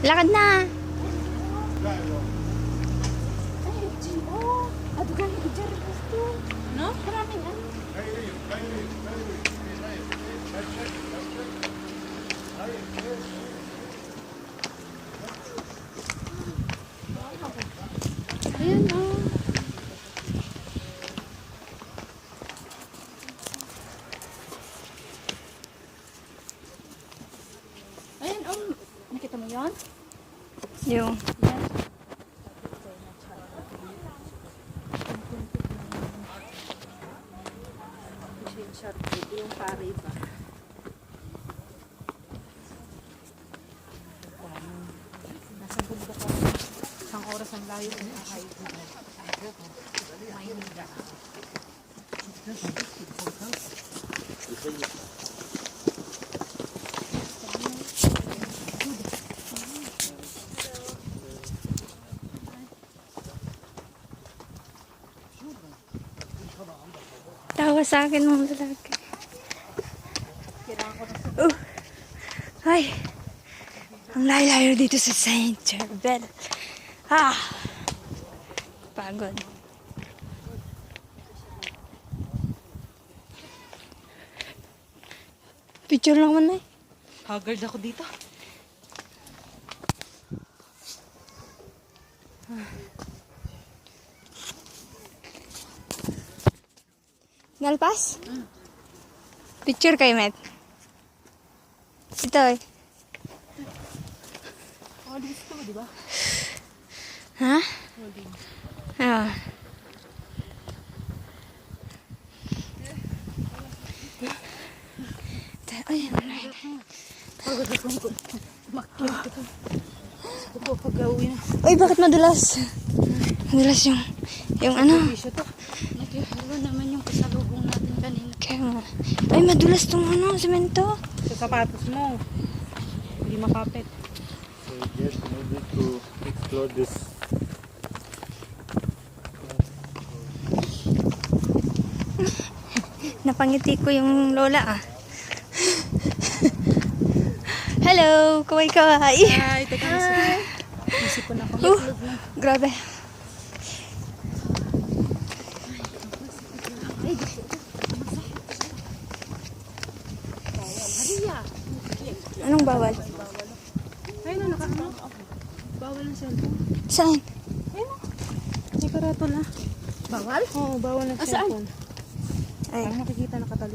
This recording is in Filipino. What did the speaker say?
Lakad na. No? Maraming ano. Ayan o. Ayan o. Nakita mo yun? Yung. Yung pare ba? Nasa bundok ako. Isang oras ang layo ng kahit Maynila. Tawa sa akin mga lalaki. Ay. Ang layo-layo dito sa Saint Charbel. Ah. Pagod. Picture lang man eh. Haggard ako dito. Nalpas? Picture kay Met. Ito eh. Oh, gusto mo, di ba? Ha? Ah. Ay, Pagod ako. Makyat ko. Gusto ko pag-uwi na. uy, bakit madulas? Madulas yung ano? Bisyo to. Nakihalo naman yung kasalubong natin kanina. Kaya nga. Ay, madulas tong ano, semento. Sa sapatos mo. Hindi makapit. So we just needed to explore this. Napangiti ko yung lola ah. Hello, kaway-kaway. Ay, teka na. Isipon ako. Grabe. Anong bawal? Ay, no, nakakama. Bawal ang cellphone. Saan? Ayun o. May karato na. Bawal? Oo, bawal ang cellphone. Ay. Parang nakikita nakatali.